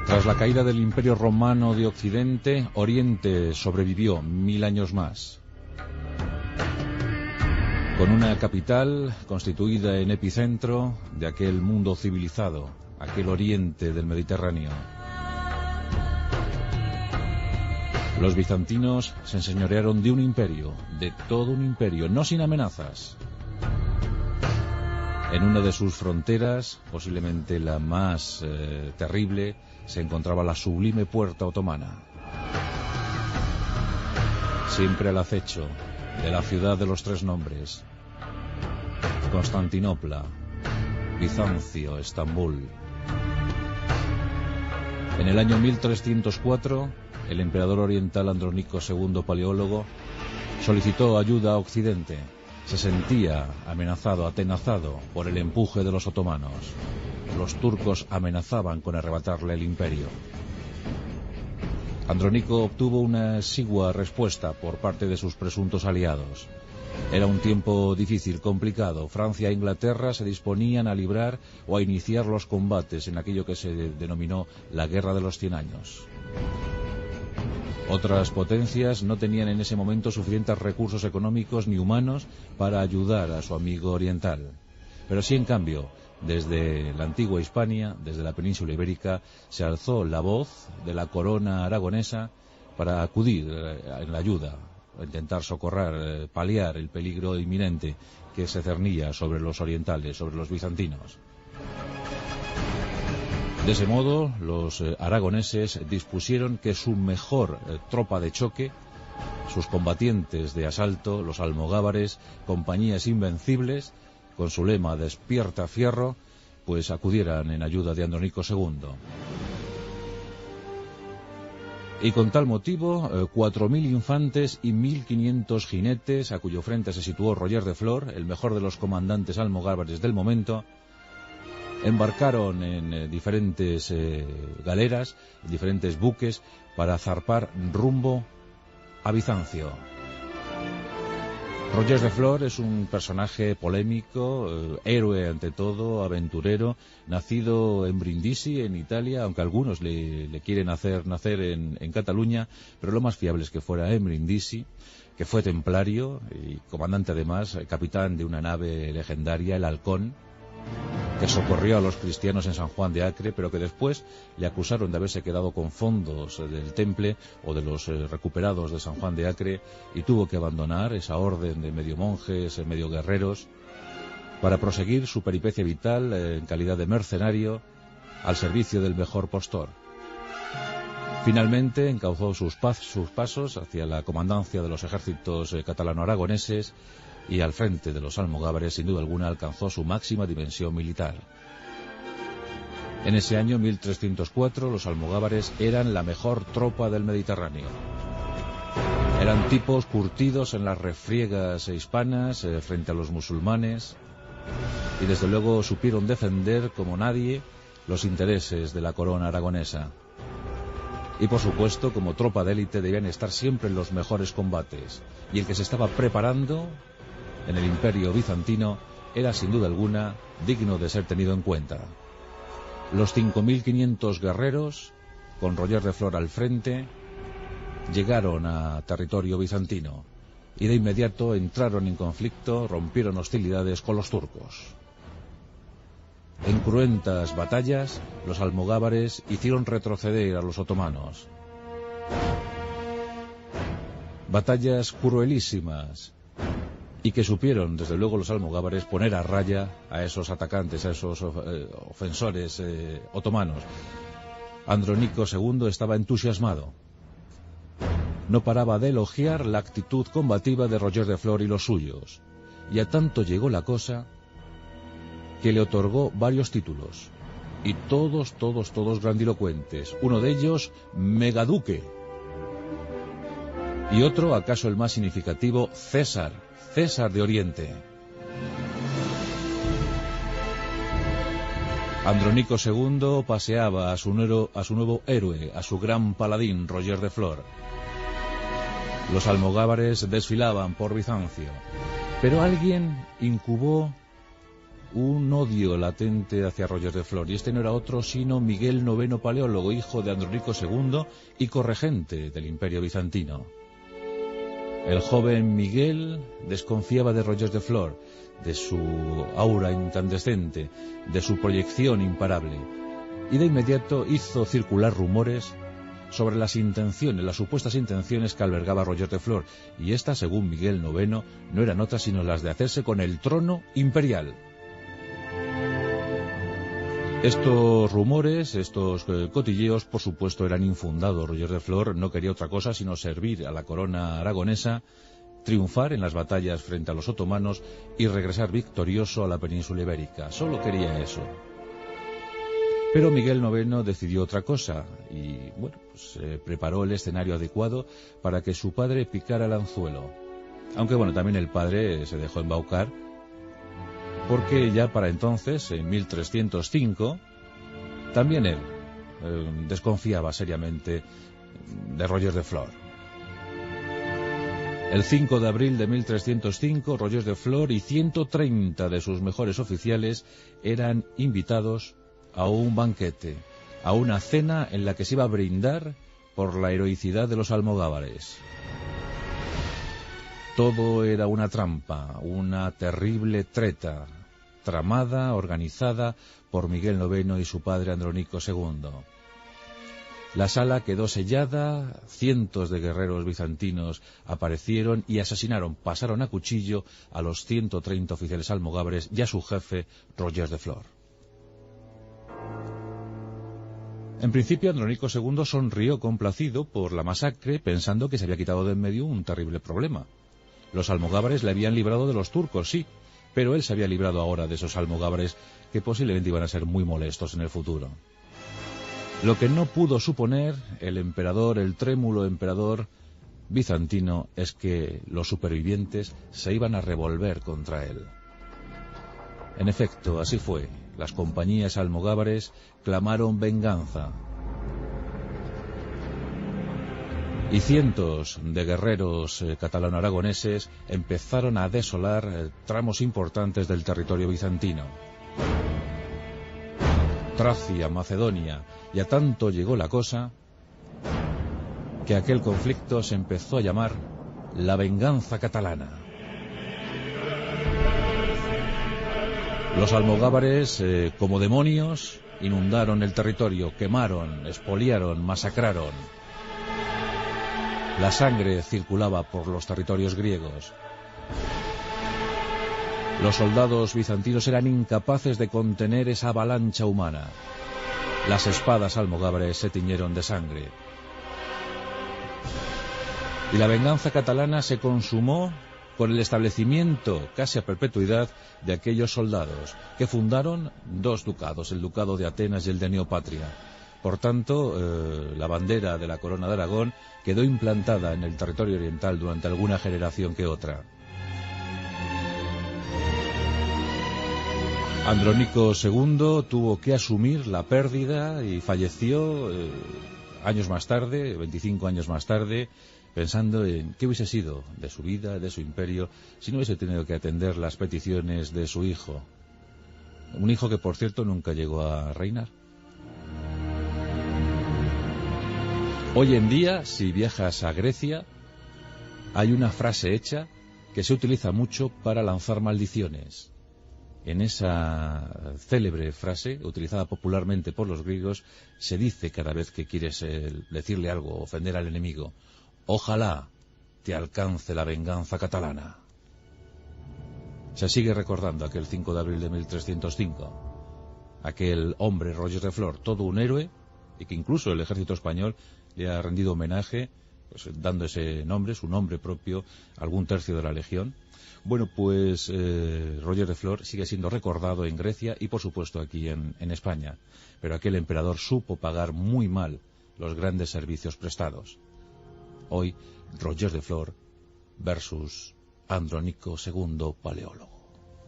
Tras la caída del Imperio Romano de Occidente, Oriente sobrevivió 1000 años más, con una capital constituida en epicentro de aquel mundo civilizado, aquel Oriente del Mediterráneo. Los bizantinos se enseñorearon de un imperio, de todo un imperio, no sin amenazas. En una de sus fronteras, posiblemente la más terrible, se encontraba la sublime puerta otomana. Siempre al acecho de la ciudad de los tres nombres: Constantinopla, Bizancio, Estambul. En el año 1304, el emperador oriental Andrónico II Paleólogo solicitó ayuda a Occidente. Se sentía amenazado, atenazado por el empuje de los otomanos. Los turcos amenazaban con arrebatarle el imperio. Andrónico obtuvo una exigua respuesta por parte de sus presuntos aliados. Era un tiempo difícil, complicado. Francia e Inglaterra se disponían a librar o a iniciar los combates en aquello que se denominó la Guerra de los 100 años. Otras potencias no tenían en ese momento suficientes recursos económicos ni humanos para ayudar a su amigo oriental. Pero sí, en cambio, desde la antigua Hispania, desde la península ibérica, se alzó la voz de la corona aragonesa para acudir en la ayuda, intentar socorrer, paliar el peligro inminente que se cernía sobre los orientales, sobre los bizantinos. De ese modo, los aragoneses dispusieron que su mejor tropa de choque, sus combatientes de asalto, los almogávares, compañías invencibles, con su lema "Despierta fierro", pues acudieran en ayuda de Andrónico II. Y con tal motivo, 4000 infantes y 1500 jinetes, a cuyo frente se situó Roger de Flor, el mejor de los comandantes almogávares del momento, embarcaron en diferentes galeras, diferentes buques, para zarpar rumbo a Bizancio. Roger de Flor es un personaje polémico, héroe ante todo, aventurero, nacido en Brindisi, en Italia, aunque algunos le quieren hacer nacer en Cataluña, pero lo más fiable es que fuera en Brindisi, que fue templario y comandante además, capitán de una nave legendaria, el Halcón, que socorrió a los cristianos en San Juan de Acre, pero que después le acusaron de haberse quedado con fondos del Temple o de los recuperados de San Juan de Acre, y tuvo que abandonar esa orden de medio monjes, medio guerreros, para proseguir su peripecia vital en calidad de mercenario al servicio del mejor postor. Finalmente encauzó sus pasos hacia la comandancia de los ejércitos catalano-aragoneses, y al frente de los almogávares, sin duda alguna, alcanzó su máxima dimensión militar. En ese año 1304, los almogávares eran la mejor tropa del Mediterráneo. Eran tipos curtidos en las refriegas hispanas frente a los musulmanes, y desde luego supieron defender como nadie los intereses de la corona aragonesa. Y por supuesto, como tropa de élite, debían estar siempre en los mejores combates, y el que se estaba preparando en el Imperio bizantino era sin duda alguna digno de ser tenido en cuenta. Los 5500 guerreros, con Roger de Flor al frente, llegaron a territorio bizantino y de inmediato entraron en conflicto, rompieron hostilidades con los turcos. En cruentas batallas, los almogávares hicieron retroceder a los otomanos. Batallas cruelísimas, y que supieron, desde luego, los almogávares poner a raya a esos atacantes, a esos ofensores otomanos. Andrónico II estaba entusiasmado. No paraba de elogiar la actitud combativa de Roger de Flor y los suyos, y a tanto llegó la cosa que le otorgó varios títulos, y todos grandilocuentes. Uno de ellos, megaduque, y otro, acaso el más significativo, César de Oriente. Andrónico II paseaba a su nuevo héroe, a su gran paladín, Roger de Flor. Los almogávares desfilaban por Bizancio, pero alguien incubó un odio latente hacia Roger de Flor, y este no era otro sino Miguel IX Paleólogo, hijo de Andrónico II y corregente del Imperio Bizantino. El joven Miguel desconfiaba de Roger de Flor, de su aura incandescente, de su proyección imparable, y de inmediato hizo circular rumores sobre las intenciones, las supuestas intenciones que albergaba Roger de Flor, y estas, según Miguel IX, no eran otras sino las de hacerse con el trono imperial. Estos rumores, estos cotilleos, por supuesto, eran infundados. Roger de Flor no quería otra cosa sino servir a la corona aragonesa, triunfar en las batallas frente a los otomanos y regresar victorioso a la península ibérica. Solo quería eso. Pero Miguel IX decidió otra cosa y, bueno, pues preparó el escenario adecuado para que su padre picara el anzuelo. Aunque, bueno, también el padre se dejó embaucar, porque ya para entonces, en 1305, también él desconfiaba seriamente de Roger de Flor. El 5 de abril de 1305, Roger de Flor y 130 de sus mejores oficiales eran invitados a un banquete, a una cena en la que se iba a brindar por la heroicidad de los almogávares. Todo era una trampa, una terrible treta, tramada, organizada por Miguel IX y su padre Andrónico II. La sala quedó sellada, cientos de guerreros bizantinos aparecieron y asesinaron, pasaron a cuchillo a los 130 oficiales almogávares y a su jefe, Roger de Flor. En principio, Andrónico II sonrió complacido por la masacre, pensando que se había quitado de en medio un terrible problema. Los almogávares le habían librado de los turcos, sí, pero él se había librado ahora de esos almogávares que posiblemente iban a ser muy molestos en el futuro. Lo que no pudo suponer el emperador, el trémulo emperador bizantino, es que los supervivientes se iban a revolver contra él. En efecto, así fue. Las compañías almogávares clamaron venganza. Y cientos de guerreros catalano-aragoneses empezaron a desolar tramos importantes del territorio bizantino. Tracia, Macedonia, y a tanto llegó la cosa que aquel conflicto se empezó a llamar la venganza catalana. Los almogávares, como demonios, inundaron el territorio, quemaron, expoliaron, masacraron. La sangre circulaba por los territorios griegos. Los soldados bizantinos eran incapaces de contener esa avalancha humana. Las espadas almogávares se tiñeron de sangre. Y la venganza catalana se consumó con el establecimiento casi a perpetuidad de aquellos soldados que fundaron dos ducados, el ducado de Atenas y el de Neopatria. Por tanto, la bandera de la corona de Aragón quedó implantada en el territorio oriental durante alguna generación que otra. Andrónico II tuvo que asumir la pérdida y falleció años más tarde, 25 años más tarde, pensando en qué hubiese sido de su vida, de su imperio, si no hubiese tenido que atender las peticiones de su hijo. Un hijo que, por cierto, nunca llegó a reinar. Hoy en día, si viajas a Grecia, hay una frase hecha que se utiliza mucho para lanzar maldiciones. En esa célebre frase, utilizada popularmente por los griegos, se dice cada vez que quieres decirle algo, ofender al enemigo: ojalá te alcance la venganza catalana. Se sigue recordando aquel 5 de abril de 1305. Aquel hombre, Roger de Flor, todo un héroe, y que incluso el ejército español le ha rendido homenaje, pues, dando ese nombre, su nombre propio, a algún tercio de la legión. Bueno, pues Roger de Flor sigue siendo recordado en Grecia y, por supuesto, aquí en España. Pero aquel emperador supo pagar muy mal los grandes servicios prestados. Hoy, Roger de Flor versus Andrónico II Paleólogo.